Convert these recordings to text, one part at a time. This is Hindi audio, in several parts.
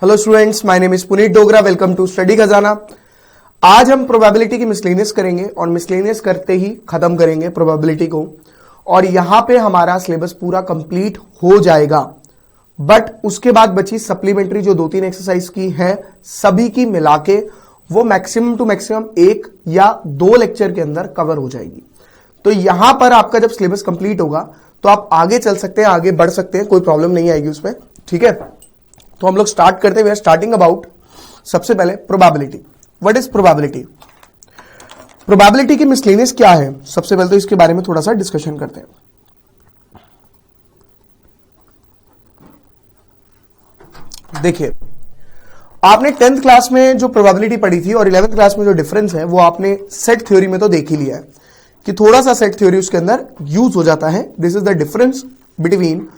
Hello students, my name is Puneet Dogra. Welcome to study Khazana. आज हम प्रोबेबिलिटी की मिसलेनियस करेंगे और मिसलेनियस करते ही खत्म करेंगे प्रोबेबिलिटी को, और यहां पे हमारा सिलेबस पूरा कंप्लीट हो जाएगा। बट उसके बाद बची सप्लीमेंट्री जो 2-3 एक्सरसाइज की है, सभी की मिला के वो मैक्सिमम टू मैक्सिमम 1 या 2 लेक्चर के अंदर कवर हो जाएगी। तो यहां पर आपका जब सिलेबस कंप्लीट होगा तो आप आगे चल सकते हैं, आगे बढ़ सकते हैं, कोई प्रॉब्लम नहीं आएगी उसमें। ठीक है, तो हम लोग स्टार्ट करते हैं। स्टार्टिंग अबाउट सबसे पहले probability. What is probability? Probability की मिसलेनियस क्या है, सबसे पहले तो इसके बारे में थोड़ा सा डिस्कशन करते हैं। देखिए, आपने 10th क्लास में जो प्रोबेबिलिटी पढ़ी थी और 11th क्लास में जो डिफरेंस है वो आपने सेट थ्योरी में तो देख ही लिया है कि थोड़ा सा सेट थ्योरी उसके अंदर यूज हो जाता है। This is the difference between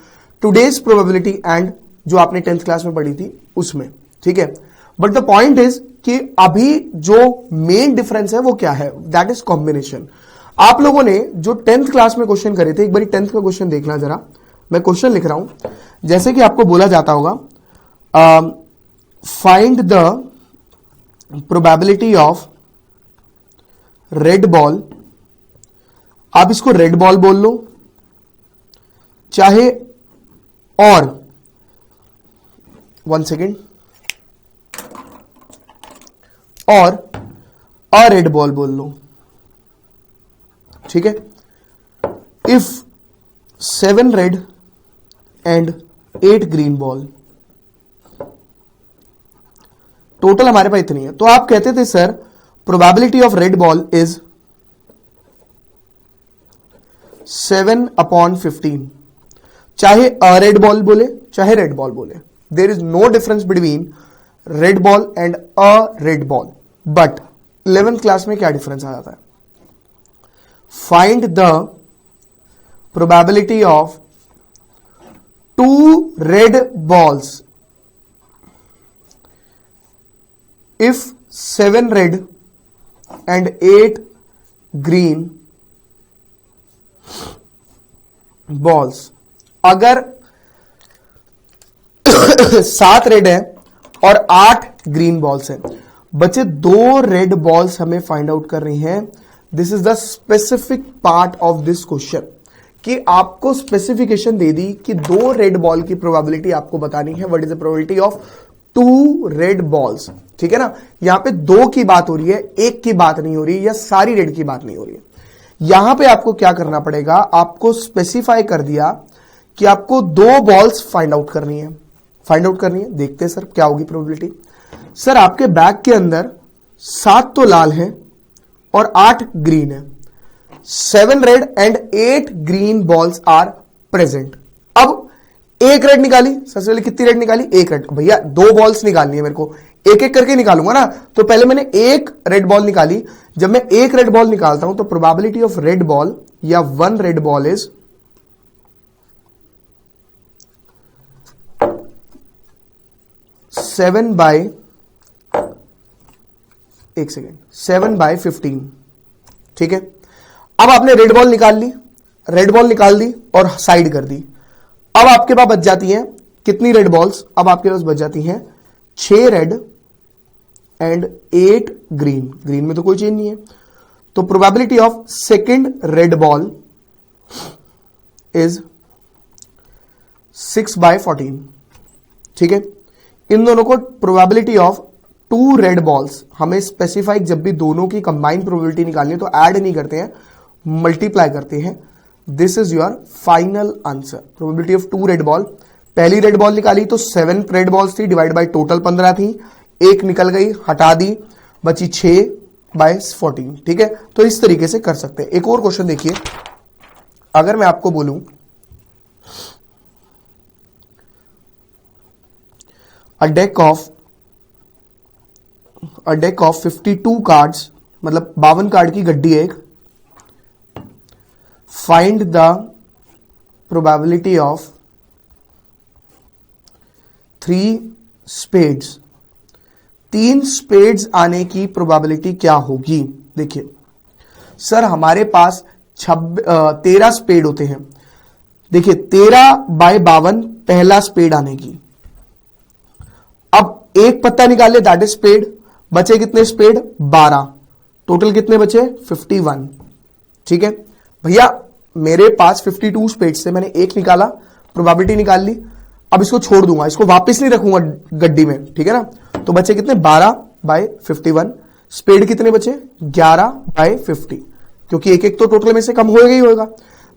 today's probability and जो आपने 10th क्लास में पढ़ी थी उसमें। ठीक है, बट द पॉइंट इज कि अभी जो मेन डिफरेंस है वो क्या है, दैट इज कॉम्बिनेशन। आप लोगों ने जो 10th क्लास में क्वेश्चन करे थे, एक बार 10th का क्वेश्चन देखना जरा। मैं क्वेश्चन लिख रहा हूं, जैसे कि आपको बोला जाता होगा find the probability of red ball. आप इसको रेड बॉल बोल लो, चाहे और 1 सेकेंड, और अ रेड बॉल बोल लो। ठीक है, if 7 red and 8 green ball, total हमारे पास इतनी है। तो आप कहते थे sir probability of red ball is 7/15। चाहे अ रेड बॉल बोले चाहे रेड बॉल बोले, there is no difference between red ball and a red ball. But 11th class में क्या डिफरेंस आ जाता है? Find the probability of 2 red balls if 7 red and 8 green balls। अगर 7 रेड है और 8 ग्रीन बॉल्स हैं, बच्चे 2 रेड बॉल्स हमें फाइंड आउट कर रही हैं। This is the specific part of this question, कि आपको स्पेसिफिकेशन दे दी कि 2 रेड बॉल की प्रोबेबिलिटी आपको बतानी है। What is the probability of 2 red balls? ठीक है ना, यहां पे 2 की बात हो रही है, 1 की बात नहीं हो रही, या सारी रेड की बात नहीं हो रही है। यहां पे आपको क्या करना पड़ेगा, आपको स्पेसिफाई कर दिया कि आपको 2 बॉल्स फाइंड आउट करनी है। फाइंड आउट करनी है, देखते हैं सर क्या होगी प्रोबेबिलिटी। सर आपके बैग के अंदर 7 तो लाल है और 8 ग्रीन है। 7 red and 8 green balls are present. अब 1 रेड निकाली, सबसे पहले कितनी रेड निकाली? 1 रेड। भैया 2 बॉल्स निकालनी है मेरे को, एक एक करके निकालूंगा ना। तो पहले मैंने 1 रेड बॉल निकाली। जब मैं 1 रेड बॉल निकालता हूं तो प्रोबेबिलिटी ऑफ रेड बॉल या 1 रेड बॉल इज 7/15। ठीक है, अब आपने रेड बॉल निकाल ली, रेड बॉल निकाल दी और साइड कर दी। अब आपके पास बच जाती हैं कितनी रेड बॉल्स? अब आपके पास बच जाती हैं 6 रेड एंड 8 ग्रीन। ग्रीन में तो कोई चेंज नहीं है, तो probability of second red ball is 6/14। ठीक है, इन दोनों को प्रोबेबिलिटी ऑफ 2 रेड बॉल्स, हमें स्पेसिफाई जब भी दोनों की कंबाइंड प्रोबेबिलिटी निकालनी है तो ऐड नहीं करते हैं, मल्टीप्लाई करते हैं। This is your final answer. Probability of 2 red ball, पहली रेड बॉल निकाली तो 7 रेड बॉल्स थी, डिवाइड बाय टोटल 15 थी, 1 निकल गई, हटा दी, बची 6/14। ठीक है, तो इस तरीके से कर सकते हैं। एक और क्वेश्चन देखिए, अगर मैं आपको बोलूं अ डेक ऑफ 52 कार्ड्स, मतलब 52 कार्ड की गड्डी है एक। Find the probability of 3 spades. 3 spades आने की प्रोबेबिलिटी क्या होगी? देखिए सर हमारे पास 13 स्पेड होते हैं। देखिए 13/52 पहला स्पेड आने की। अब एक पत्ता निकाल ले, दैट इज स्पेड। बचे कितने स्पेड? 12। टोटल कितने बचे? 51। ठीक है भैया, मेरे पास 52 स्पेड से मैंने एक निकाला, प्रोबेबिलिटी निकाल ली। अब इसको छोड़ दूंगा, इसको वापस नहीं रखूंगा गड्डी में, ठीक है ना। तो बचे कितने? 12/51। स्पेड कितने बचे? 11/50, क्योंकि एक एक तो टोटल में से कम होएगा ही होएगा।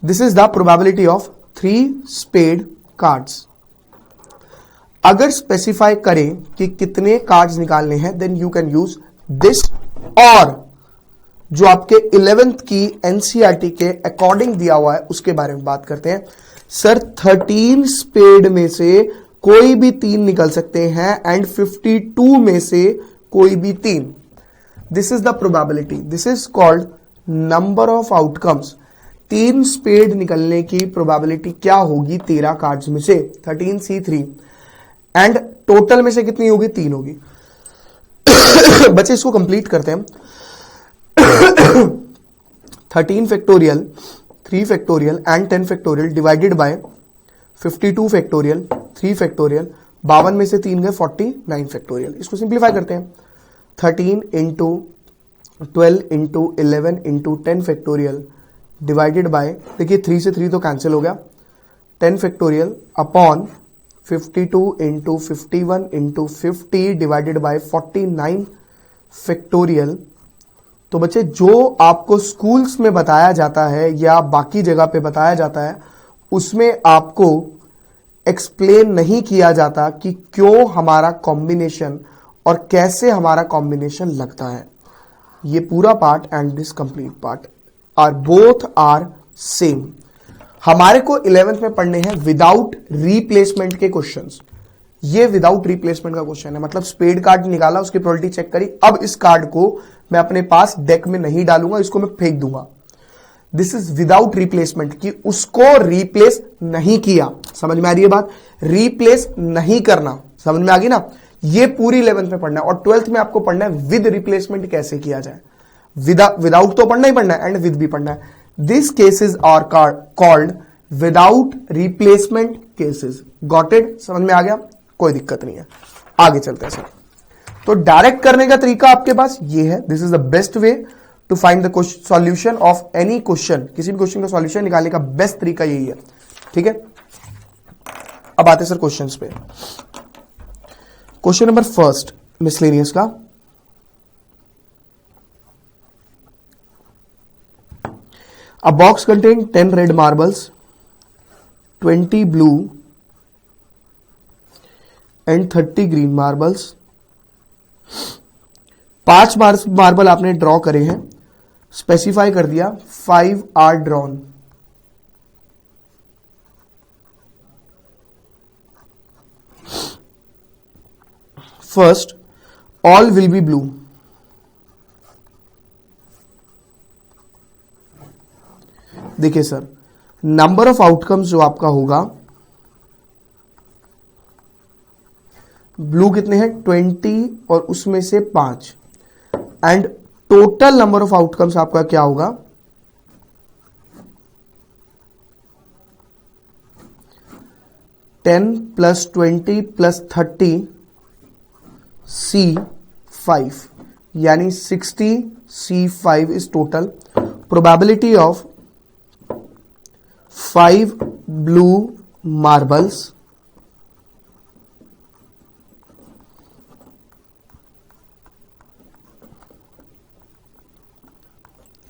This is the probability of 3 spade cards. अगर स्पेसिफाई करें कि कितने कार्ड्स निकालने हैं, then you can use this, और जो आपके 11th की एनसीईआरटी के अकॉर्डिंग दिया हुआ है उसके बारे में बात करते हैं। सर 13 स्पेड में से कोई भी 3 निकल सकते हैं एंड 52 में से कोई भी 3। This is the probability, this is called number of outcomes. 3 spade निकलने की प्रोबेबिलिटी क्या होगी 13 कार्ड्स में से? 13C3, एंड टोटल में से कितनी होगी? 3 होगी। बच्चे इसको कंप्लीट करते हैं। 13 factorial, 3 factorial and 10 factorial divided by 52 factorial, 3 factorial, 52 में से 3 गए 49 फैक्टोरियल। इसको सिंप्लीफाई करते हैं। 13 into 12 into 11 into 10 factorial divided by, देखिए 3 से 3 तो कैंसिल हो गया, 10 factorial upon 52 into 51 into 50 divided by 49 factorial. तो बच्चे जो आपको स्कूल्स में बताया जाता है या बाकी जगह पे बताया जाता है, उसमें आपको एक्सप्लेन नहीं किया जाता कि क्यों हमारा कॉम्बिनेशन और कैसे हमारा कॉम्बिनेशन लगता है। ये पूरा part and this complete part are both are same. हमारे को 11th में पढ़ने हैं विदाउट रिप्लेसमेंट के क्वेश्चंस। ये विदाउट रिप्लेसमेंट का क्वेश्चन है, मतलब स्पेड कार्ड निकाला, उसकी प्रोबेबिलिटी चेक करी, अब इस कार्ड को मैं अपने पास डेक में नहीं डालूंगा, इसको मैं फेंक दूंगा। दिस इज विदाउट रिप्लेसमेंट, कि उसको रिप्लेस नहीं किया। समझ में आ रही है बात? रिप्लेस नहीं करना, समझ में आ गई ना। ये पूरी 11th में पढ़ना है, और 12th में आपको पढ़ना है विद रिप्लेसमेंट कैसे किया जाए। विदाउट तो पढ़ना ही पढ़ना है एंड विद भी पढ़ना है। This cases are called without replacement cases. Got it? समझ में आ गया? कोई दिक्कत नहीं है, आगे चलते हैं सर। तो डायरेक्ट करने का तरीका आपके पास ये है। This is the best way to find the solution of any question. किसी भी क्वेश्चन का सॉल्यूशन निकालने का बेस्ट तरीका यही है, ठीक है। अब आते सर क्वेश्चंस पे। क्वेश्चन नंबर फर्स्ट मिसलेनियस का, a box contains 10 red marbles, 20 blue and 30 green marbles। 5 marble आपने ड्रॉ करे हैं, स्पेसिफाई कर दिया 5 are drawn. First, all will be blue. देखिए सर, नंबर ऑफ आउटकम्स जो आपका होगा, ब्लू कितने हैं? 20 और उसमें से 5, and total number of outcomes आपका क्या होगा? 10 + 20 + 30 C5, यानी 60 C5 is total. Probability of 5 blue marbles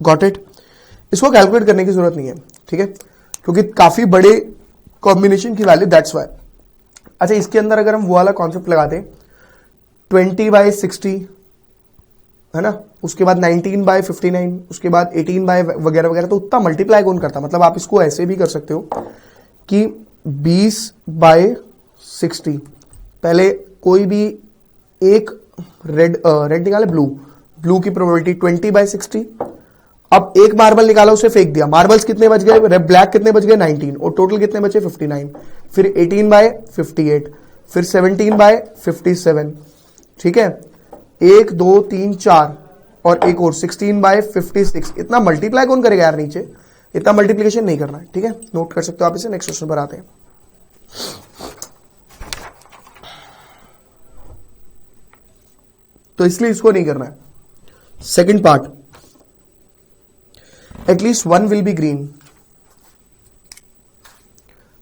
got it. इसको कैलकुलेट करने की जरूरत नहीं है, ठीक है, क्योंकि काफी बड़े कॉम्बिनेशन की वैल्यू, दैट्स वाई। अच्छा, इसके अंदर अगर हम वो वाला कॉन्सेप्ट लगाते 20/60 है ना, उसके बाद 19/59, उसके बाद 18 वगैरह वगैरह, तो उतना मल्टीप्लाई कौन करता? मतलब आप इसको ऐसे भी कर सकते हो कि 20/60, पहले कोई भी एक रेड निकाले, ब्लू की प्रोबेबिलिटी 20/60। अब एक मार्बल निकाला, उसे फेंक दिया, मार्बल्स कितने बच गए? ब्लैक कितने बच गए? 19, और टोटल कितने बचे? 59। फिर 18/58, फिर 17/57, ठीक है, 1 2 3 4 और एक और 16/56। इतना मल्टीप्लाई कौन करेगा यार? नीचे इतना मल्टीप्लिकेशन नहीं करना है, ठीक है, नोट कर सकते हो आप इसे। नेक्स्ट क्वेश्चन पर आते हैं। तो इसलिए इसको नहीं करना है। Second part, at least one will be green,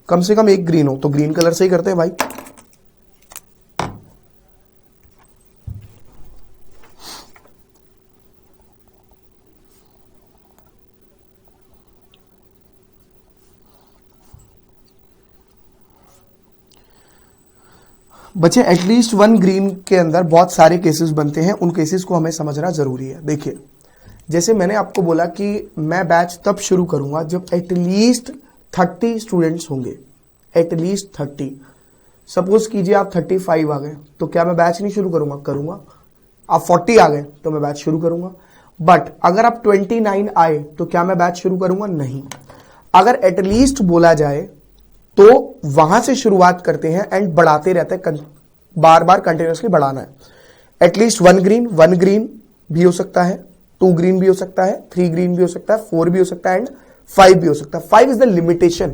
कम से कम एक ग्रीन हो, तो ग्रीन कलर से ही करते हैं भाई। बच्चे एटलीस्ट वन ग्रीन के अंदर बहुत सारे केसेस बनते हैं, उन केसेस को हमें समझना जरूरी है। देखिए, जैसे मैंने आपको बोला कि मैं बैच तब शुरू करूंगा जब एटलीस्ट 30 स्टूडेंट्स होंगे, एटलीस्ट 30। सपोज कीजिए आप 35 आ गए, तो क्या मैं बैच नहीं शुरू करूंगा? करूंगा। आप 40 आ गए तो मैं बैच शुरू करूंगा। बट अगर आप 29 आए तो क्या मैं बैच शुरू करूंगा? नहीं। अगर एटलीस्ट बोला जाए तो वहां से शुरुआत करते हैं एंड बढ़ाते रहते हैं, बार बार कंटिन्यूअसली बढ़ाना है। एटलीस्ट वन ग्रीन भी हो सकता है, 2 ग्रीन भी हो सकता है, 3 ग्रीन भी हो सकता है, 4 भी हो सकता है एंड 5 भी हो सकता है। 5 इज द लिमिटेशन,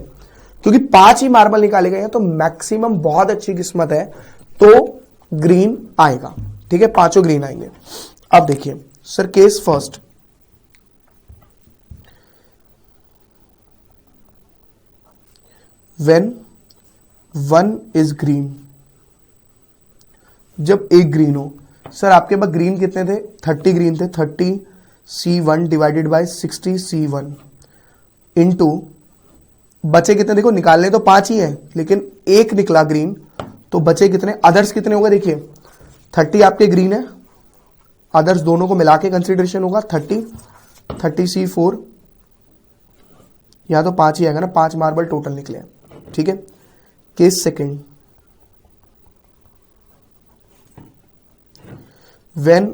क्योंकि 5 ही मार्बल निकाले गए हैं, तो मैक्सिमम बहुत अच्छी किस्मत है तो ग्रीन आएगा। ठीक है, 5 ग्रीन आएंगे। अब देखिए sir, case first, when 1 is green, जब एक ग्रीन हो। सर आपके पास ग्रीन कितने थे? 30 ग्रीन थे। 30 C1 divided by 60 C1 into बचे कितने? देखो निकालने तो 5 ही हैं, लेकिन एक निकला ग्रीन, तो बचे कितने? अदर्स कितने होगा? देखिए 30 आपके ग्रीन है, अदर्स दोनों को मिला के कंसिडरेशन होगा 30 C4, यहां तो 5 ही आएगा ना, 5 मार्बल टोटल निकले। ठीक है, case second, when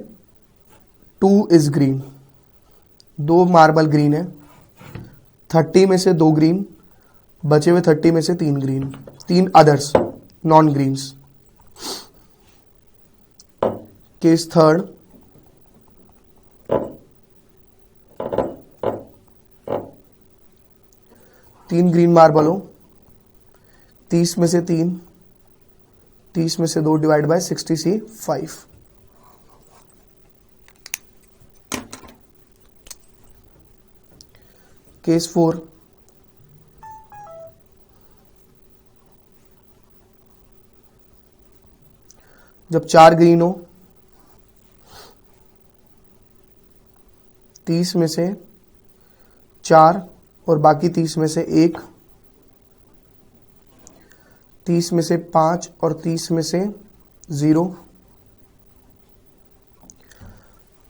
2 is green, 2 marble green है, 30 में से 2 ग्रीन, बचे हुए 30 में से 3 green, 3 others non greens. Case third, तीन ग्रीन मार्बल हो, 30 में से 3, 30 में से 2 डिवाइड बाय 60 C5। केस 4, जब 4 ग्रीन हो, 30 में से 4 और बाकी 30 में से 1, 30 में से 5 और 30 में से 0।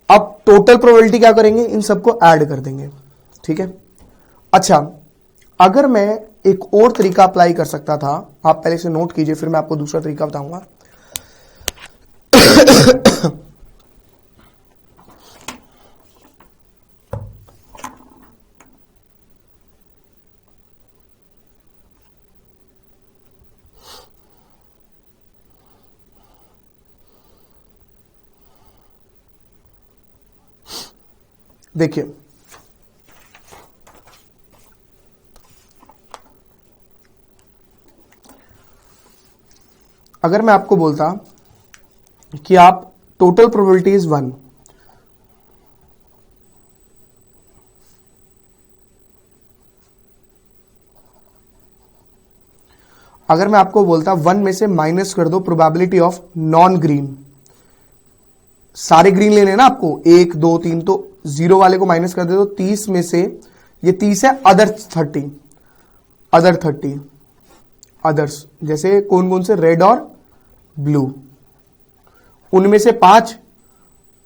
अब टोटल प्रोबेबिलिटी क्या करेंगे? इन सबको ऐड कर देंगे। ठीक है, अच्छा अगर मैं एक और तरीका अप्लाई कर सकता था, आप पहले से नोट कीजिए, फिर मैं आपको दूसरा तरीका बताऊंगा। देखिए अगर मैं आपको बोलता कि आप टोटल प्रोबेबिलिटी इज 1, अगर मैं आपको बोलता 1 में से माइनस कर दो प्रोबेबिलिटी ऑफ नॉन ग्रीन, सारे ग्रीन लेने ना आपको, 1 2 3, तो 0 वाले को माइनस कर दे दो, 30 में से, ये 30 है, अदर 30, अदर 30 अदर्स, जैसे कौन कौन से? रेड और ब्लू, उनमें से 5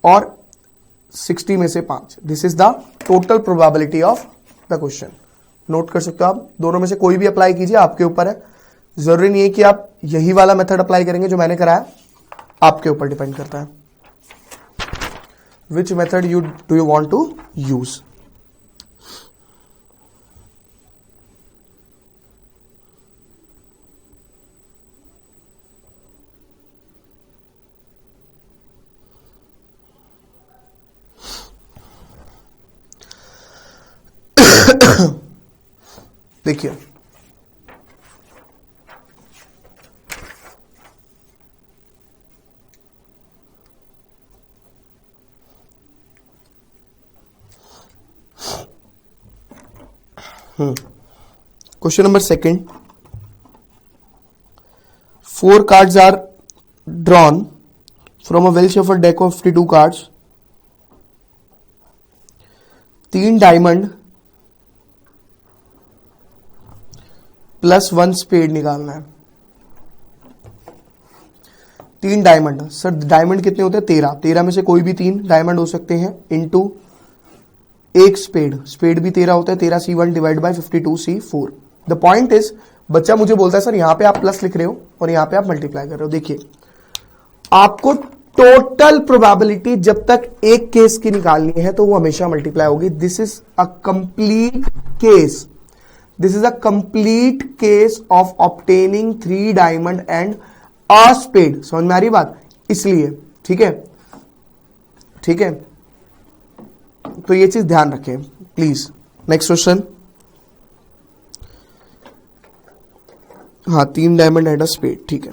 और 60 में से 5। This is the total probability of the question. Note कर सकते हो आप, दोनों में से कोई भी अप्लाई कीजिए, आपके ऊपर है। जरूरी नहीं है कि आप यही वाला मेथड अप्लाई करेंगे जो मैंने कराया, आपके ऊपर डिपेंड करता है। Which method do you want to use? देखिए question number second, 4 cards are drawn from a well shuffled deck of 52 cards. 3 diamond plus 1 spade निकालना है। 3 डायमंड, सर डायमंड कितने होते हैं? 13 में से कोई भी 3 डायमंड हो सकते हैं इनटू एक स्पेड, स्पेड भी 13 होता है, 13C1 divide by 52C4। The point is, बच्चा मुझे बोलता है सर यहां पे आप प्लस लिख रहे हो और यहां पे आप मल्टीप्लाई कर रहे हो। देखिए आपको टोटल प्रोबेबिलिटी जब तक एक केस की निकालनी है तो वो हमेशा मल्टीप्लाई होगी। This is a complete case, this is a complete case of obtaining 3 diamond and a spade. समझ में आ रही बात? इसलिए ठीक है, ठीक है, तो ये चीज ध्यान रखें प्लीज। नेक्स्ट क्वेश्चन, हाँ 3 डायमंड एंड अ स्पेड, ठीक है।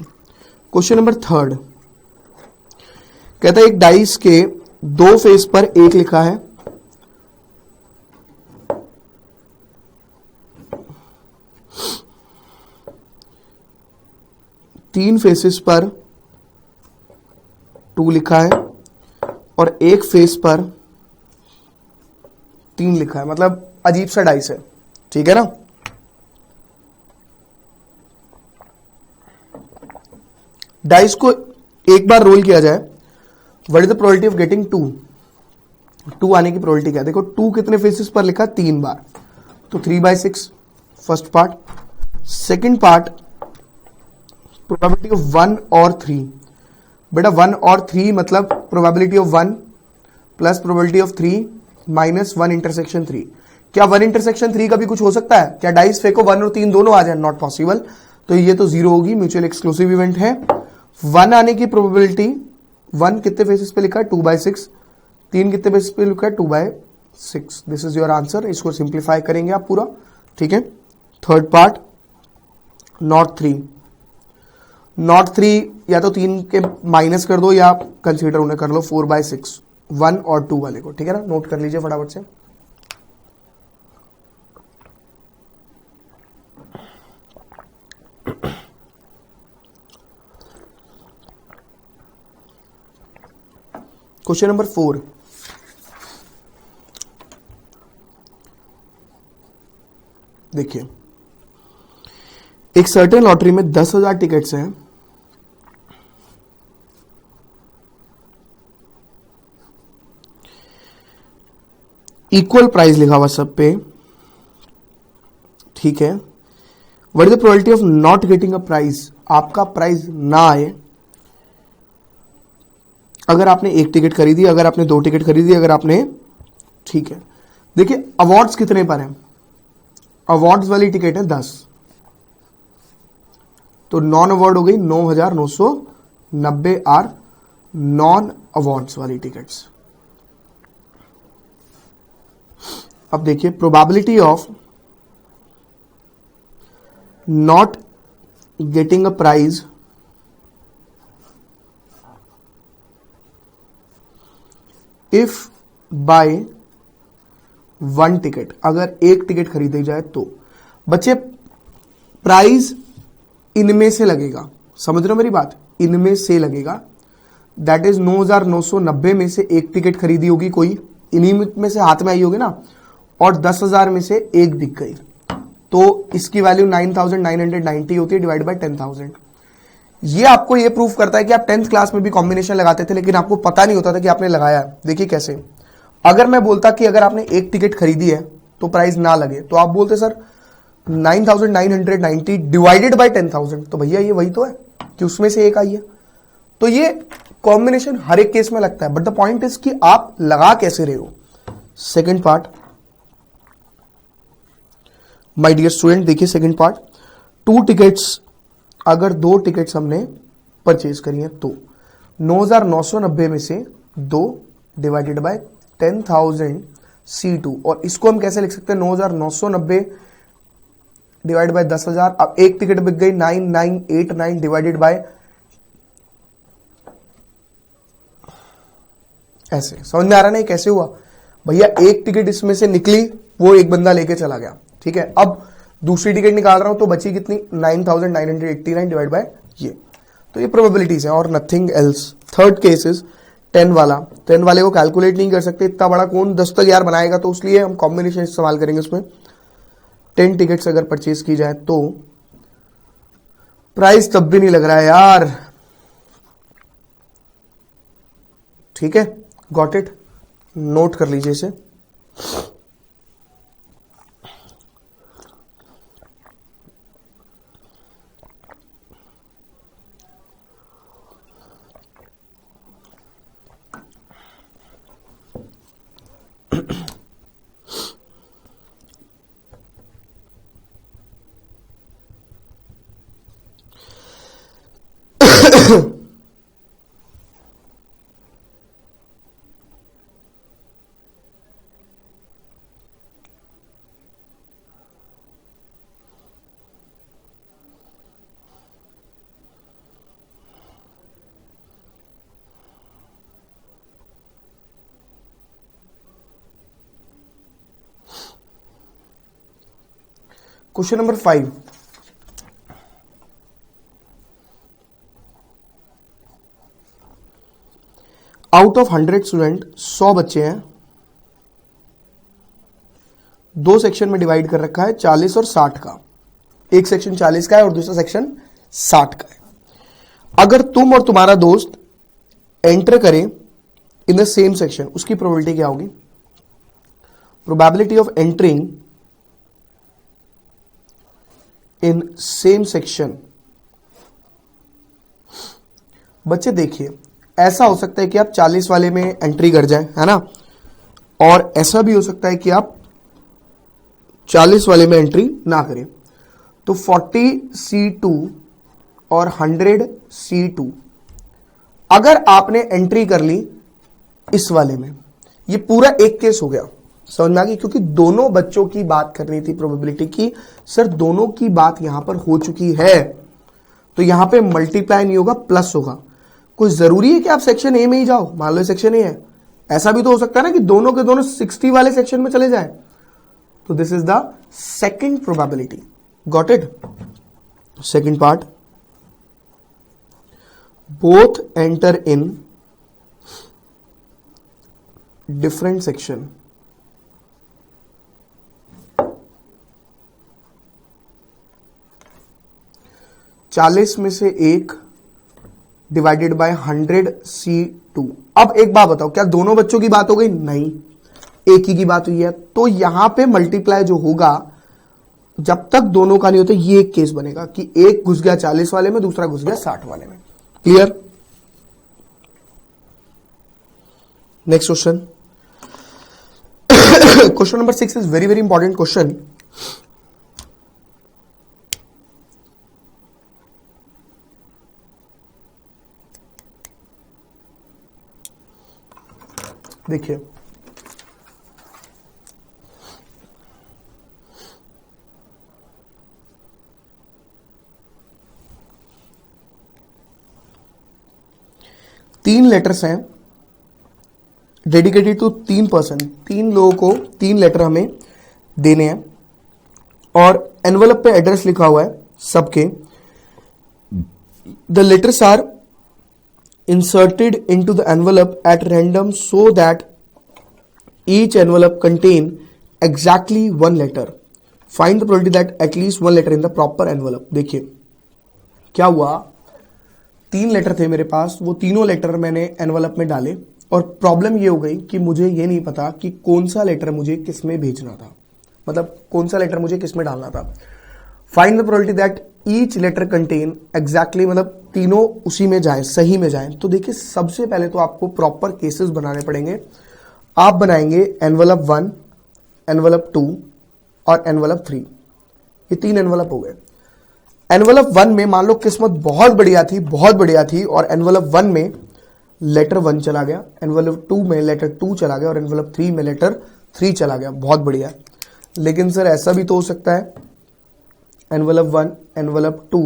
क्वेश्चन नंबर 3 कहता है एक डाइस के 2 फेस पर 1 लिखा है, तीन फेसेस पर 2 लिखा है और एक फेस पर 3 लिखा है। मतलब अजीब सा डाइस है, ठीक है ना। डाइस को एक बार रोल किया जाए, what is the probability of getting 2 आने की प्रोबेबिलिटी क्या है? देखो 2 कितने फेसेस पर लिखा? 3 बार, तो 3/6 first part. Second part probability of 1 और 3। बेटा 1 और 3 मतलब probability of 1 plus probability of 3 minus 1 intersection 3। क्या 1 इंटरसेक्शन 3 का भी कुछ हो सकता है? क्या डाइस फेंको 1 और 3 दोनों आ जाए? Not possible. तो ये तो 0 होगी, म्यूचुअल एक्सक्लूसिव इवेंट है। 1 आने की प्रोबेबिलिटी, 1 कितने फेसेस पे लिखा है? 2/6। 3 कितने फेसेस पे लिखा है? 2/6। This is your answer. इसको सिंप्लीफाई करेंगे आप पूरा, ठीक है। थर्ड पार्ट नॉट 3, नॉट 3 या तो 3 के माइनस कर दो या कंसीडर उन्हें कर लो 4/6, 1 और 2 वाले को, ठीक है ना। नोट कर लीजिए फटाफट से। क्वेश्चन नंबर 4, देखिए एक सर्टेन लॉटरी में 10,000 टिकट्स हैं। इक्वल प्राइस लिखा हुआ सब पे, ठीक है। What is the probability of not getting a prize? आपका प्राइज ना आए अगर आपने 1 टिकट खरीदी, अगर आपने 2 टिकट खरीदी, अगर आपने, ठीक है। देखिए अवार्ड्स कितने पर हैं? अवार्ड्स वाली टिकट है 10, तो नॉन अवार्ड हो गई 9,990 आर नॉन अवार्ड्स वाली टिकट्स। अब देखिए probability of not getting a prize if buy 1 ticket, अगर 1 टिकट खरीदी जाए तो बच्चे प्राइज इनमें से लगेगा। समझ रहे हो मेरी बात? इनमें से लगेगा, दैट इज 9,990 में से 1 टिकट खरीदी होगी कोई, इन्हीं में से हाथ में आई होगी ना, और 10,000 में से 1 दिख गई, तो इसकी वैल्यू 9,990 होती है डिवाइड बाय 10,000। ये आपको ये प्रूफ करता है कि आप 10th क्लास में भी कॉम्बिनेशन लगाते थे लेकिन आपको पता नहीं होता था कि आपने लगाया। देखिए कैसे, अगर मैं बोलता कि अगर आपने 1 टिकट खरीदी है तो प्राइस ना लगे, तो आप बोलते सर 9,990 डिवाइडेड बाय 10,000, तो भैया ये वही तो है कि उसमें से 1 आई है। तो ये कॉम्बिनेशन हर एक केस में लगता है, बट द पॉइंट इज कि आप लगा कैसे रहे हो। Second part my dear student, देखिए सेकेंड पार्ट, 2 टिकट्स, अगर 2 टिकट्स हमने परचेज करी है तो 9,990 में से 2 डिवाइडेड बाय 10,000 C2, और इसको हम कैसे लिख सकते हैं? 9,990 डिवाइड बाय 10,000। अब 1 टिकट बिक गई 9,989 डिवाइडेड बाय, ऐसे। समझ में आ रहा नहीं कैसे हुआ? भैया 1 टिकट इसमें से निकली, वो एक बंदा लेके चला गया, ठीक है। अब दूसरी टिकट निकाल रहा हूं तो बची कितनी 9989 डिवाइड बाय ये, तो ये प्रोबेबिलिटीज है और nothing else. Third case is 10 वाला। 10 वाले को कैलकुलेट नहीं कर सकते, इतना बड़ा कौन 10 तक यार बनाएगा, तो इसलिए हम कॉम्बिनेशन इस्तेमाल करेंगे उसमें। 10 टिकट्स अगर परचेज की जाए तो प्राइस तब भी नहीं लग रहा है यार, ठीक है, गॉट इट, नोट कर लीजिए इसे। Question number 5, out of 100 student 100 बच्चे हैं, दो सेक्शन में डिवाइड कर रखा है 40 और 60 का। एक सेक्शन 40 का है और दूसरा सेक्शन 60 का है। अगर तुम और तुम्हारा दोस्त एंटर करें इन द सेम सेक्शन, उसकी प्रोबेबिलिटी क्या होगी? Probability of entering in same section. बच्चे देखिए, ऐसा हो सकता है कि आप 40 वाले में एंट्री कर जाएं, है ना, और ऐसा भी हो सकता है कि आप 40 वाले में एंट्री ना करें। तो 40C2 और 100C2 अगर आपने एंट्री कर ली इस वाले में, ये पूरा एक केस हो गया, समझ में आ गई? क्योंकि दोनों बच्चों की बात करनी थी प्रोबेबिलिटी की, सर दोनों की बात यहां पर हो चुकी है, तो यहां पे मल्टीप्लाई नहीं होगा, प्लस होगा। कोई जरूरी है कि आप सेक्शन ए में ही जाओ? मान लो सेक्शन ए है, ऐसा भी तो हो सकता है ना कि दोनों के दोनों 60 वाले सेक्शन में चले जाए। तो this is the second probability, got it? Second part, both enter in different section. चालीस में से एक डिवाइडेड बाय 100C2। अब एक बात बताओ, क्या दोनों बच्चों की बात हो गई? नहीं, एक ही की बात हुई है। तो यहां पे मल्टीप्लाई जो होगा, जब तक दोनों का नहीं होता, ये एक केस बनेगा कि एक घुस गया 40 वाले में, दूसरा घुस गया 60 वाले में। Clear? Next question, question number 6 is very very important question. देखिए, तीन लेटर्स हैं डेडिकेटेड टू 3 पर्सन, 3 लोगों को 3 लेटर हमें देने हैं और एनवलप पे एड्रेस लिखा हुआ है सबके। The letters are inserted into the envelope at random so that each envelope contain exactly one letter. Find the probability that at least one letter in the proper envelope. देखिए क्या हुआ, 3 लेटर थे मेरे पास, वो तीनों लेटर मैंने एनवलप में डाले और प्रॉब्लम ये हो गई कि मुझे ये नहीं पता कि कौन सा लेटर मुझे किस में भेजना था, मतलब कौन सा लेटर मुझे किस में डालना था। Find the probability that each letter contain exactly, मतलब तीनों उसी में जाएं, सही में जाएं। तो देखिए, सबसे पहले तो आपको प्रॉपर केसेस बनाने पड़ेंगे। आप बनाएंगे एनवलप 1, एनवलप 2 और एनवलप 3। ये 3 एनवलप हो गए। एनवलप 1 में मान लो किस्मत बहुत बढ़िया थी, बहुत बढ़िया थी, और एनवलप 1 में लेटर 1 चला गया, एनवलप 2 में लेटर 2 चला गया और एनवलप 3 में लेटर 3 चला गया, बहुत बढ़िया। लेकिन सर ऐसा भी तो हो सकता है एनवलप 1, एनवलप 2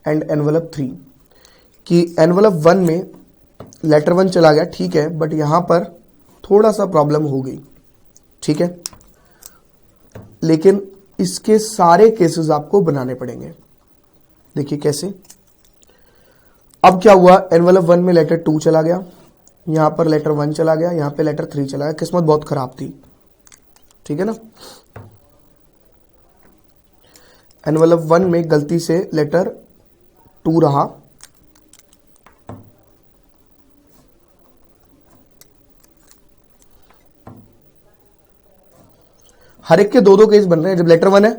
एंड एनवलप 3 कि एनवलप 1 में लेटर 1 चला गया, ठीक है, बट यहां पर थोड़ा सा प्रॉब्लम हो गई, ठीक है, लेकिन इसके सारे केसेस आपको बनाने पड़ेंगे। देखिए कैसे। अब क्या हुआ, एनवेलप 1 में लेटर 2 चला गया, यहां पर लेटर 1 चला गया, यहां पे लेटर 3 चला गया। किस्मत बहुत खराब थी, ठीक है ना। एनवेलप 1 में गलती से लेटर 2 रहा, हर एक के दो दो केस बन रहे हैं। जब लेटर 1 है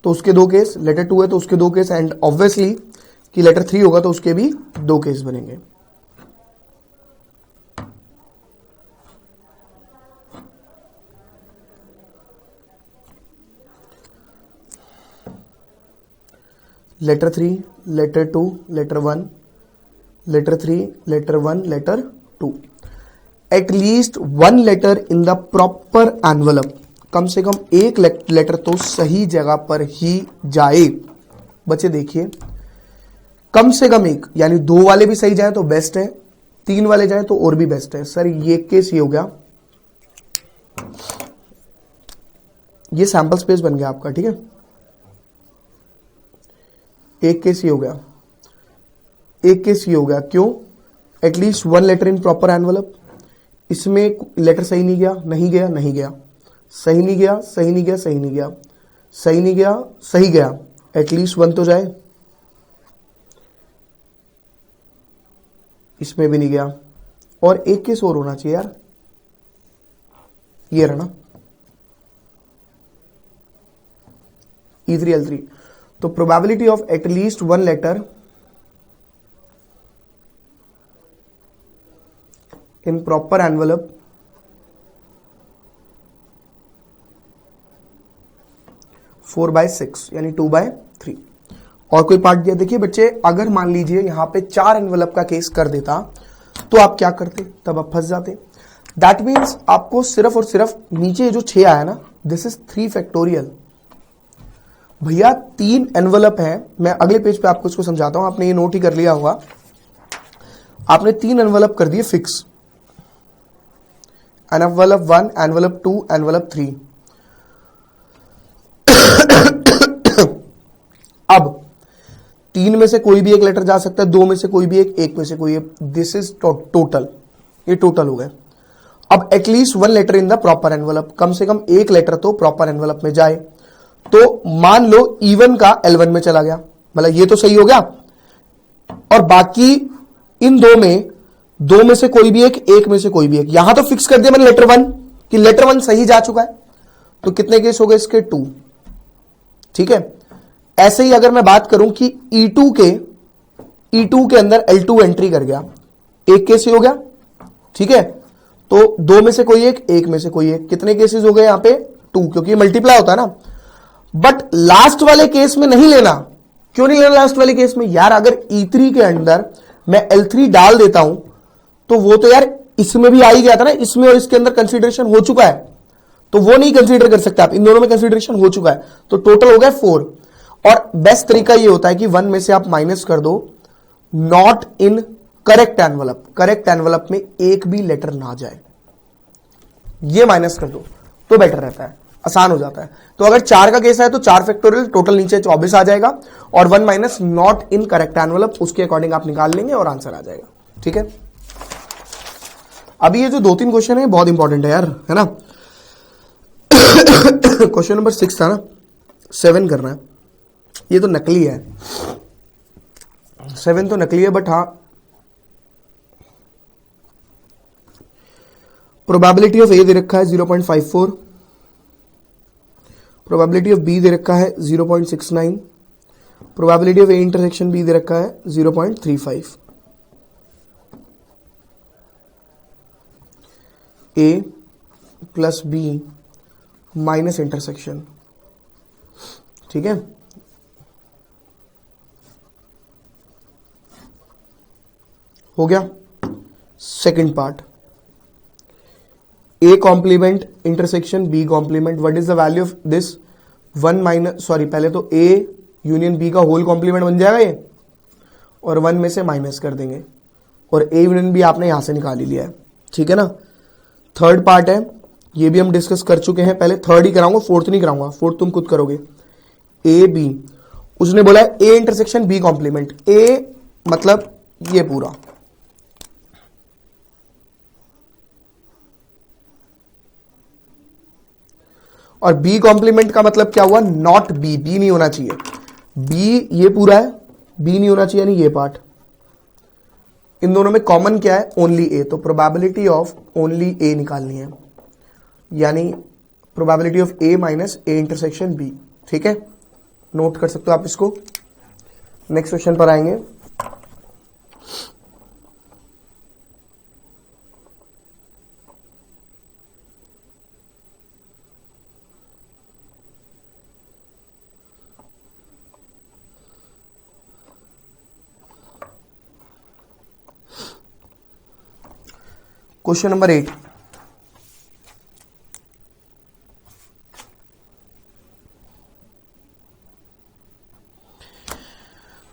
तो उसके 2 केस, लेटर 2 है तो उसके 2 केस, एंड ऑब्वियसली कि लेटर 3 होगा तो उसके भी 2 केस बनेंगे। Letter 3, letter 2, letter 1, letter 3, letter 1, letter 2। At least 1 letter in the proper envelope, कम से कम एक लेटर तो सही जगह पर ही जाए। बच्चे देखिए, कम से कम एक, यानी 2 वाले भी सही जाए तो बेस्ट है, 3 वाले जाए तो और भी बेस्ट है। सर ये केस ये हो गया, ये सैंपल स्पेस बन गया आपका, ठीक है। एक केस ये हो गया, एक केस ये हो गया। क्यों? At least 1 letter in proper envelope, इसमें लेटर सही नहीं गया, नहीं गया, नहीं गया, सही नहीं गया, सही नहीं गया, सही नहीं गया, सही नहीं गया, सही गया, एटलीस्ट 1 तो जाए। इसमें भी नहीं गया, और एक केस और होना चाहिए यार, ये रहा ना, E3L3। तो probability of at least 1 letter in proper envelope four by 6 यानी 2/3। और कोई पार्ट दिया, देखिए बच्चे, अगर मान लीजिए यहां पे 4 एनवलप का केस कर देता तो आप क्या करते? तब आप फंस जाते। दैट मीन्स आपको सिर्फ और सिर्फ नीचे जो 6 आया ना, दिस इज 3 फैक्टोरियल। भैया 3 एनवलप है, मैं अगले पेज पे आपको इसको समझाता हूं, आपने ये नोट ही कर लिया होगा। आपने 3 एनवलप कर दिए फिक्स, एनवलप 1, एनवलप 2, एनवलप 3। अब 3 में से कोई भी एक लेटर जा सकता है, 2 में से कोई भी एक में से कोई एक। दिस इज टोटल, ये टोटल हो गए। अब at least 1 letter in the proper envelope, कम से कम एक लेटर तो प्रॉपर एनवलप में जाए। तो मान लो E1 का L1 में चला गया, मतलब ये तो सही हो गया, और बाकी इन 2 में से कोई भी एक में से कोई भी एक। यहां तो फिक्स कर दिया मैंने लेटर 1 कि लेटर 1 सही जा चुका है, तो कितने केस हो गए इसके? 2, ठीक है। ऐसे ही अगर मैं बात करूं कि E2 के अंदर L2 एंट्री कर गया, एक केस ही हो गया, ठीक है। तो 2 में से कोई एक में से कोई एक, कितने केसेस हो गए यहां पे? 2, क्योंकि मल्टीप्लाई होता है ना। बट लास्ट वाले केस में नहीं लेना। क्यों नहीं लेना लास्ट वाले केस में? यार अगर E3 के अंदर मैं L3 डाल देता हूं तो वो तो यार इसमें भी आ ही गया था ना, इसमें और इसके अंदर कंसीडरेशन हो चुका है, तो वो नहीं कंसीडर कर सकते आप। इन दोनों में कंसीडरेशन हो चुका है, तो टोटल हो गया 4। और बेस्ट तरीका ये होता है कि 1 में से आप माइनस कर दो not in correct envelope. Correct envelope में एक भी लेटर ना जाए, ये माइनस कर दो तो बेटर रहता है, आसान हो जाता है। तो अगर 4 का केस है तो 4 फैक्टोरियल, टोटल नीचे 24 आ जाएगा, और 1 minus not in correct envelope, उसके अकॉर्डिंग आप निकाल लेंगे और आंसर आ जाएगा, ठीक है। अभी ये जो 2-3 क्वेश्चन है बहुत इंपॉर्टेंट है यार, है ना। क्वेश्चन नंबर 6 था ना, 7 करना है। ये तो नकली है, 7 तो नकली है, बट हाँ प्रोबेबिलिटी ऑफ ए दे रखा है 0.54, प्रोबेबिलिटी ऑफ बी दे रखा है 0.69, probability of A intersection B दे रखा है 0.35। A plus B minus intersection, ठीक है। हो गया। Second part, A complement intersection B complement, what is the value of this? 1 minus, sorry पहले तो ए यूनियन बी का होल कॉम्प्लीमेंट बन जाएगा ये, और 1 में से माइनस कर देंगे, और ए यूनियन बी आपने यहां से निकाल ही लिया है, ठीक है ना। थर्ड पार्ट है, ये भी हम डिस्कस कर चुके हैं, पहले थर्ड ही कराऊंगा, फोर्थ नहीं कराऊंगा, फोर्थ तुम खुद करोगे। ए बी, उसने बोला है ए इंटरसेक्शन बी कॉम्प्लीमेंट, ए मतलब ये पूरा, और बी कॉम्प्लीमेंट का मतलब क्या हुआ, नॉट बी, बी नहीं होना चाहिए, बी ये पूरा है, बी नहीं होना चाहिए, यानी ये पार्ट, इन दोनों में कॉमन क्या है, ओनली ए, तो प्रोबेबिलिटी ऑफ ओनली ए निकालनी है, यानी probability of A minus A intersection B. ठीक है, नोट कर सकते हो आप इसको। नेक्स्ट क्वेश्चन पर आएंगे। Question number 8,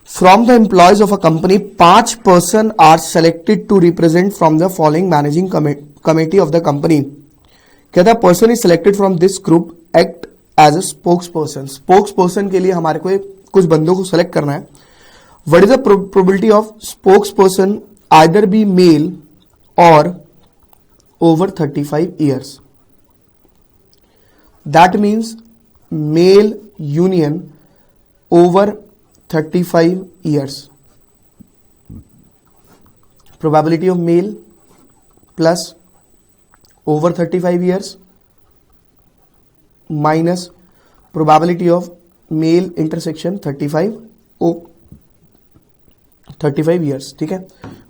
from the employees of a company 5 person are selected to represent from the following managing committee of the company. कहता है person is selected from this group act as a spokesperson. spokesperson के लिए हमारे को कुछ बंदों को select करना है. What is the probability of spokesperson either be male or over 35 years? That means male union over 35 years. Probability of male plus over 35 years minus probability of male intersection 35 years. ठीक है,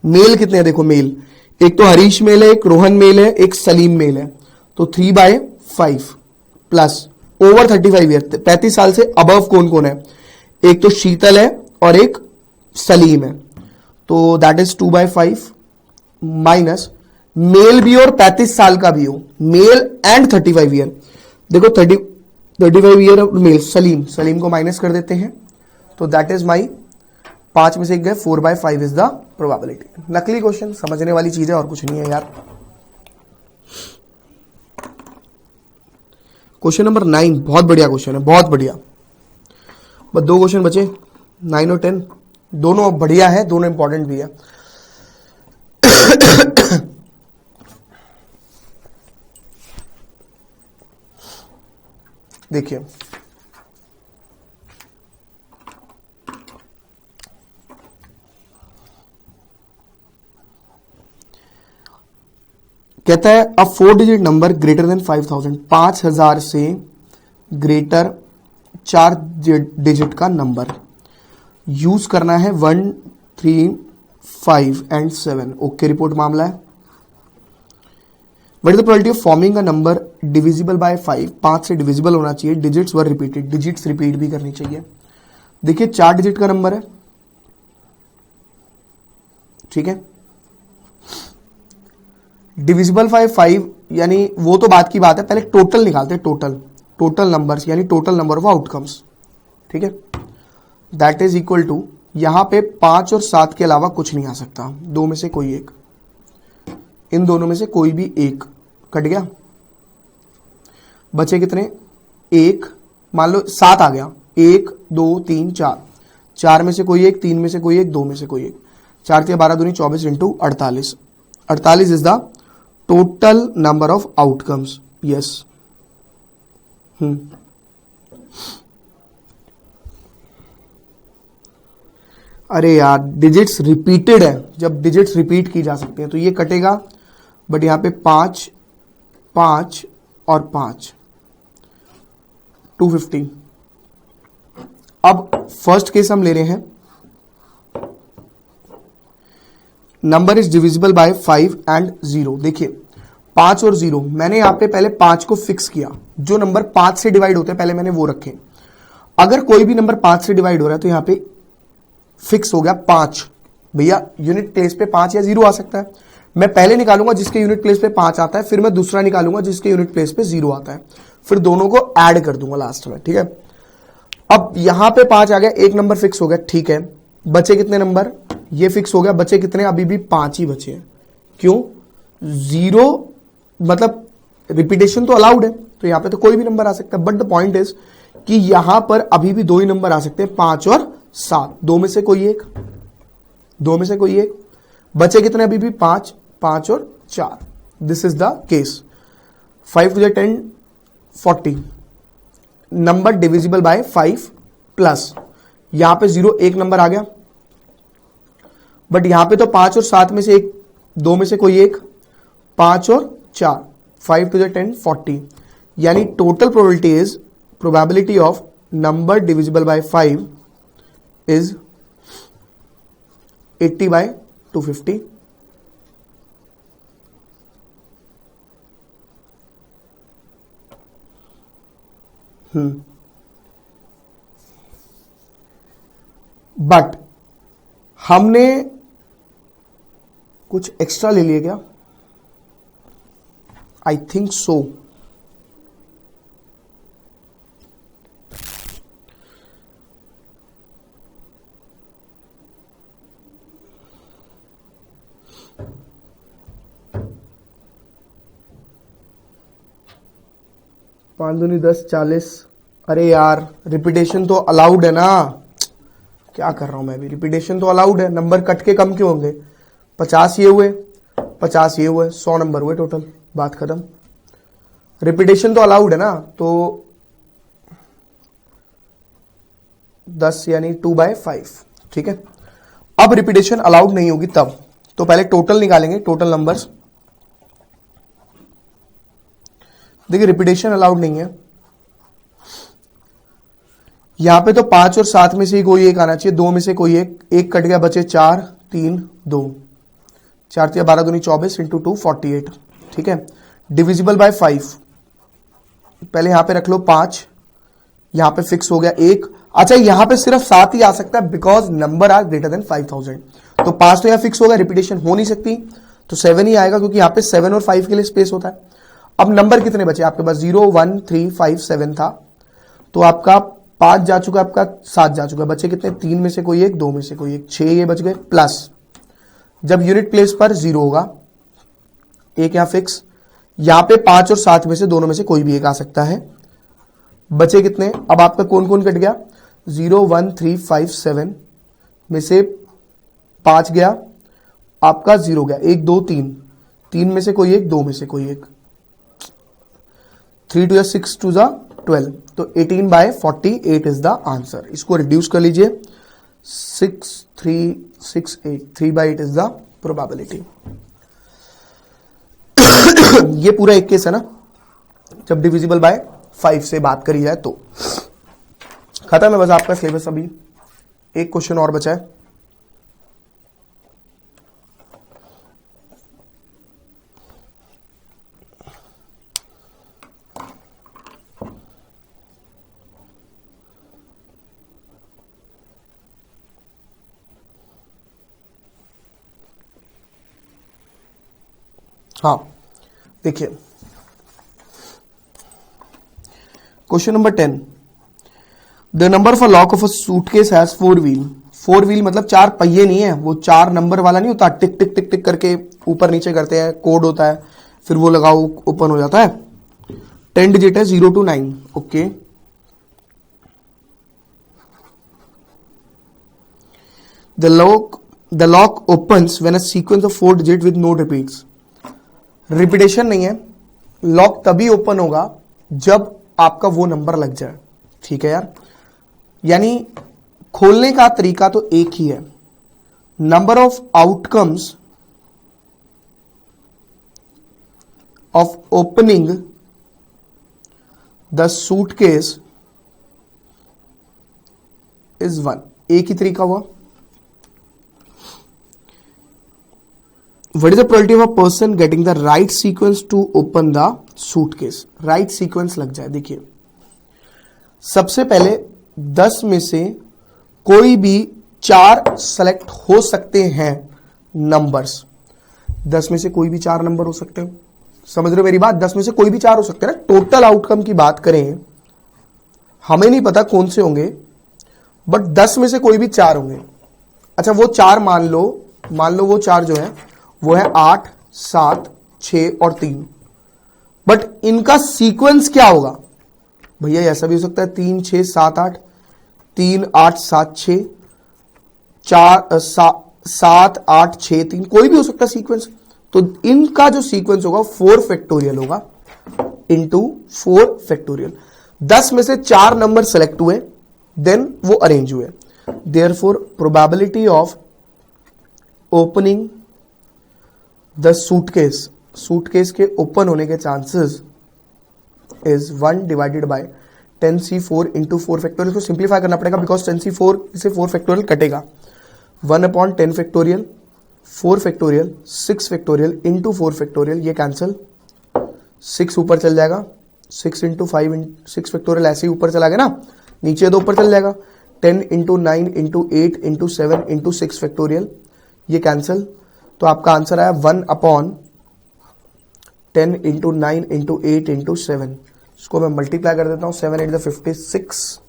मेल कितने हैं देखो, मेल एक तो हरीश मेल है, एक रोहन मेल है, एक सलीम मेल है, तो 3/5 प्लस ओवर 35 ईयर, 35 साल से अबव कौन कौन है, एक तो शीतल है और एक सलीम है, तो दैट इज 2/5 माइनस मेल भी और 35 साल का भी हो, मेल एंड 35 ईयर, देखो 35 ईयर मेल, सलीम को माइनस कर देते हैं, तो दैट इज माई 5 में से एक गए, 4/5 इज द प्रोबेबिलिटी। नकली क्वेश्चन, समझने वाली चीज है और कुछ नहीं है यार। क्वेश्चन नंबर 9 बहुत बढ़िया क्वेश्चन है, बहुत बढ़िया। बस 2 क्वेश्चन बचे, 9 और 10, दोनों बढ़िया है, दोनों इंपॉर्टेंट भी है। देखिए, कहता है अ 4 डिजिट नंबर ग्रेटर देन 5000, 5000 से ग्रेटर 4 डिजिट का नंबर यूज करना है 1, 3, 5 एंड 7। ओके, रिपोर्ट मामला है। What is the probability of forming a number divisible by 5, 5 से डिविजिबल होना चाहिए, डिजिट्स वर रिपीटेड, डिजिट्स रिपीट भी करनी चाहिए। देखिए 4 डिजिट का नंबर है, ठीक है, डिविजिबल बाय 5 यानी वो तो बात की बात है, पहले टोटल निकालते हैं, टोटल नंबर्स यानी टोटल नंबर ऑफ आउटकम्स, ठीक है, दैट इज इक्वल टू, यहां पे 5 और 7 के अलावा कुछ नहीं आ सकता, 2 में से कोई एक, इन दोनों में से कोई भी एक कट गया, बचे कितने, 1, मान लो 7 आ गया, 1, 2, 3, 4, 4 में से कोई एक, 3 में से कोई एक, 2 में से कोई एक, 4 के 12 दूनी 24 into 48, 48 is the total number of outcomes. Yes, अरे यार डिजिट्स रिपीटेड है, जब डिजिट्स रिपीट की जा सकती हैं तो ये कटेगा, बट यहां पे 5, 5 और 5, 250। अब फर्स्ट केस हम ले रहे हैं, number is divisible by 5 and 0। देखिए 5 और 0, मैंने यहां पे पहले 5 को फिक्स किया, जो नंबर 5 से डिवाइड होते हैं पहले मैंने वो रखे। अगर कोई भी नंबर 5 से डिवाइड हो रहा है तो यहां पे फिक्स हो गया 5, भैया यूनिट प्लेस पे 5 या 0 आ सकता है। मैं पहले निकालूंगा जिसके यूनिट प्लेस पे 5 आता है, फिर मैं दूसरा निकालूंगा जिसके यूनिट प्लेस पे 0 आता है, फिर दोनों को ऐड कर दूंगा लास्ट में, ठीक है। अब यहां पे 5 आ गया, एक नंबर फिक्स हो गया, ठीक है, बचे कितने नंबर, ये फिक्स हो गया, बचे कितने, अभी भी 5 ही बचे हैं। क्यों, 0 मतलब रिपीटेशन तो अलाउड है, तो यहां पे तो कोई भी नंबर आ सकता है, बट द पॉइंट इज कि यहां पर अभी भी दो ही नंबर आ सकते हैं, 5 और 7, दो में से कोई एक, दो में से कोई एक। बचे कितने अभी भी? 5, 5 और 4। This is the case. 5 to the 10 40 number divisible by 5 plus यहां पे 0 एक नंबर आ गया, बट यहां पे तो 5 और 7 में से एक, दो में से कोई एक, 5 और 4, 5 to the 10 40, यानी total probability of number divisible by 5 is 80 by 250। But हमने कुछ एक्स्ट्रा ले लिया क्या? I think so. पांच दूनी 10 40। अरे यार रिपीटेशन तो अलाउड है ना, क्या कर रहा हूं मैं भी, रिपीटेशन तो अलाउड है। नंबर कट के कम क्यों होंगे? 50 ये हुए, 50 ये हुए, 100 नंबर हुए टोटल, बात खत्म। रिपीटेशन तो अलाउड है ना, तो 10 यानी 2/5, ठीक है। अब रिपीटेशन अलाउड नहीं होगी तब, तो पहले टोटल निकालेंगे, टोटल नंबर्स। देखिए रिपीटेशन अलाउड नहीं है, यहां पे तो 5 और 7 में से ही कोई एक आना चाहिए, दो में से कोई एक कट गया, बचे 4 3 2, 4 3 12 दूनी 24 इंटू 2 48, ठीक है। डिविजिबल बाय 5, पहले यहां पे रख लो 5, यहां पे फिक्स हो गया 1। अच्छा यहां पे सिर्फ 7 ही आ सकता है because number are greater than 5000, तो 5 तो यहां फिक्स होगा, रिपीटेशन हो नहीं सकती, तो 7 ही आएगा क्योंकि यहां पे 7 और 5 के लिए स्पेस होता है। अब नंबर कितने बचे आपके पास? 0 1 3 5 7 था, तो आपका 5 जा चुका, आपका 7 जा चुका, बचे कितने? 3 में से कोई एक, 2 में से कोई एक, 6 ये बच गए। प्लस जब यूनिट प्लेस पर 0 होगा, एक यहां फिक्स, यहां पे 5 और 7 में से दोनों में से कोई भी एक आ सकता है। बचे कितने? अब आपका कौन कौन कट गया? 0 1 3 5 7 में से 5 गया, आपका 0 गया, 1 2 3, 3 में से कोई एक, 2 में से कोई एक, 3 2 6 2 12, तो 18/48 इज द आंसर। इसको रिड्यूस कर लीजिए, 6 3 6 8, 3/8 इज द प्रोबेबिलिटी। ये पूरा एक केस है ना, जब डिविजिबल बाय 5 से बात करी जाए तो। खत्म है बस आपका सिलेबस, अभी एक क्वेश्चन और बचा है। हाँ देखिए question number 10, the number of a lock of a suitcase has 4 wheel. 4 wheel मतलब 4 पहिए नहीं है, वो 4 नंबर वाला नहीं होता, टिक टिक टिक टिक करके ऊपर नीचे करते हैं, कोड होता है, फिर वो लगाओ ओपन हो जाता है। 10 डिजिट है, 0 to 9, okay. The lock opens when a sequence of 4 digit with no repeats. Repetition नहीं है, लॉक तभी ओपन होगा जब आपका वो नंबर लग जाए, ठीक है यार। यानी खोलने का तरीका तो एक ही है, number of outcomes of opening the suitcase is 1, एक ही तरीका हुआ। What is the probability of a person getting the right sequence to open the suitcase? Right sequence लग जाए। देखिए सबसे पहले 10 में से कोई भी 4 सेलेक्ट हो सकते हैं नंबर्स, 10 में से कोई भी 4 नंबर हो सकते हैं, समझ रहे हो मेरी बात? 10 में से कोई भी 4 हो सकते हैं ना। टोटल आउटकम की बात करें, हमें नहीं पता कौन से होंगे, बट 10 में से कोई भी 4 होंगे। अच्छा वो 4 मान लो वो 4 जो है वो है 8 7 6 और 3, बट इनका सीक्वेंस क्या होगा भैया ऐसा भी हो सकता है 3 6 7 8, 3 8 7 6, 4 7 8 6 3, कोई भी हो सकता है सीक्वेंस। तो इनका जो सीक्वेंस होगा 4 फैक्टोरियल होगा इंटू 4 फैक्टोरियल। 10 में से 4 नंबर सेलेक्ट हुए, देन वो अरेंज हुए। Therefore probability of opening the suitcase, suitcase के ओपन होने के chances is 1 divided by 10c4 into 4 factorial. को सिंप्लीफाई करना पड़ेगा बिकॉज 10c4 से 4 फैक्टोरियल कटेगा। 1/10 factorial, 4 factorial, 6 factorial into 4 factorial, ये कैंसिल, 6 ऊपर चल जाएगा, 6 इंटू 5 6 फैक्टोरियल ऐसे ही ऊपर चला गया ना, नीचे तो ऊपर चल जाएगा। 10 into 9 into 8 into 7 into 6 factorial, ये कैंसिल। तो आपका आंसर आया 1/10 इंटू 9 इंटू 8 इंटू 7। इसको मैं मल्टीप्लाई कर देता हूं, 7 8 56,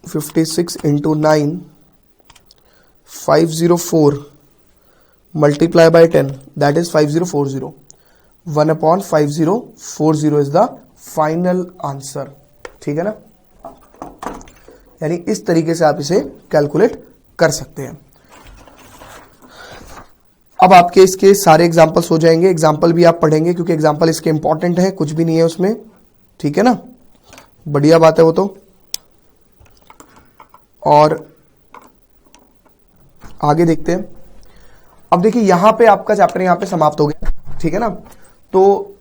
56 into 9 504 multiply by 10, that is 5040. 1/5040 is the final answer. ठीक है ना, यानी इस तरीके से आप इसे कैलकुलेट कर सकते हैं। अब आपके इसके सारे एग्जाम्पल्स हो जाएंगे, एग्जाम्पल भी आप पढ़ेंगे क्योंकि एग्जाम्पल इसके इंपॉर्टेंट है, कुछ भी नहीं है उसमें। ठीक है ना, बढ़िया बात है वो तो। और आगे देखते हैं। अब देखिए यहां पे आपका चैप्टर यहां पे समाप्त हो गया, ठीक है ना। तो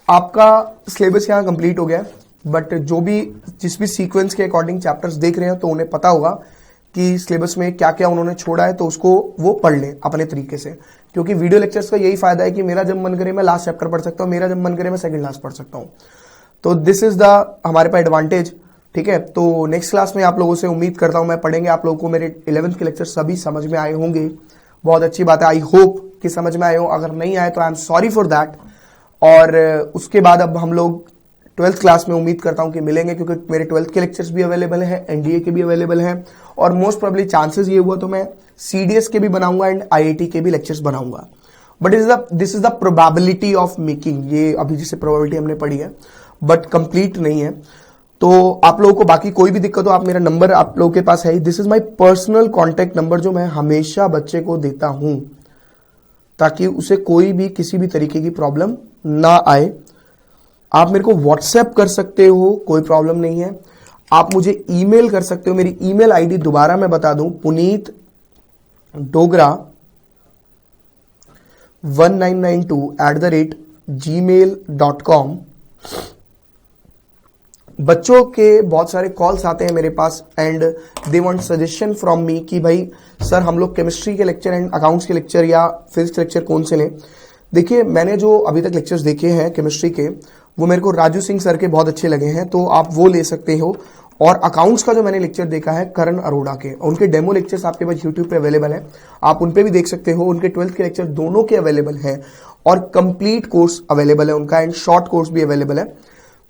आपका सिलेबस यहां कंप्लीट हो गया, बट जो भी जिस भी सीक्वेंस के अकॉर्डिंग चैप्टर्स देख रहे हैं तो उन्हें पता होगा कि सिलेबस में क्या क्या उन्होंने छोड़ा है, तो उसको वो पढ़ लें अपने तरीके से। क्योंकि वीडियो लेक्चर्स का यही फायदा है कि मेरा जब मन करे मैं लास्ट चैप्टर पढ़ सकता हूं, मेरा जब मन करे मैं सेकंड लास्ट पढ़ सकता हूं। तो दिस इज द हमारे पास एडवांटेज। ठीक है, तो नेक्स्ट क्लास में आप लोगों से उम्मीद करता हूं मैं पढ़ेंगे, आप लोगों को मेरे 11th के लेक्चर सभी समझ में आए होंगे। बहुत अच्छी बात है, आई होप कि समझ में आए हो। अगर नहीं आए तो I am sorry for that. और उसके बाद अब हम लोग 12th क्लास में उम्मीद करता हूं कि मिलेंगे, क्योंकि मेरे 12th के लेक्चर्स भी अवेलेबल हैं, एनडीए के भी अवेलेबल हैं, और मोस्ट प्रोबेबली चांसेस ये हुआ तो मैं सीडीएस के भी बनाऊंगा एंड आईआईटी के भी लेक्चर्स बनाऊंगा। But this is the probability of making, ये अभी जिसे प्रोबेबिलिटी हमने पढ़ी है, बट कंप्लीट नहीं है। तो आप लोगों को बाकी कोई भी दिक्कत हो, आप मेरा नंबर आप लोगों के पास है, this is my personal contact number जो मैं हमेशा बच्चे को देता हूं, ताकि उसे कोई भी किसी भी तरीके की प्रॉब्लम ना आए। आप मेरे को व्हाट्सएप कर सकते हो, कोई प्रॉब्लम नहीं है। आप मुझे ईमेल कर सकते हो, मेरी ईमेल आईडी दोबारा मैं बता दूं, punitdogra1992@gmail.com। बच्चों के बहुत सारे कॉल्स आते हैं मेरे पास and they want suggestion from me कि भाई सर हम लोग केमिस्ट्री के लेक्चर एंड अकाउंट्स के लेक्चर या फिजिक्स लेक्चर कौन से लें। देखिए मैंने जो अभी तक लेक्चर्स देखे हैं केमिस्ट्री के, वो मेरे को राजू सिंह सर के बहुत अच्छे लगे हैं, तो आप वो ले सकते हो। और अकाउंट्स का जो मैंने लेक्चर देखा है करण अरोड़ा के, उनके डेमो लेक्चर्स आपके पास यूट्यूब पे अवेलेबल है, आप उन पे भी देख सकते हो। उनके 12th के लेक्चर दोनों के अवेलेबल है और कंप्लीट कोर्स अवेलेबल है उनका, एंड शॉर्ट कोर्स भी अवेलेबल है।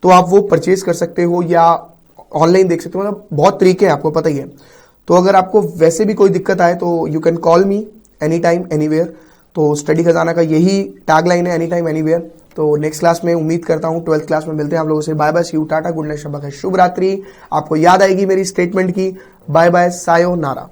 तो आप वो परचेज कर सकते हो या ऑनलाइन देख सकते हो, मतलब बहुत तरीके हैं, आपको पता ही है। तो अगर आपको वैसे भी कोई दिक्कत आए तो you can call me any time anywhere. तो स्टडी खजाना का यही टैग लाइन है, एनी टाइम एनीवेयर। तो नेक्स्ट क्लास में उम्मीद करता हूं 12th क्लास में मिलते हैं आप लोगों से। Bye bye, see you, tata, good night, शब्बा खैर, शुभ रात्रि। आपको याद आएगी मेरी स्टेटमेंट की, बाय बाय, सायोनारा।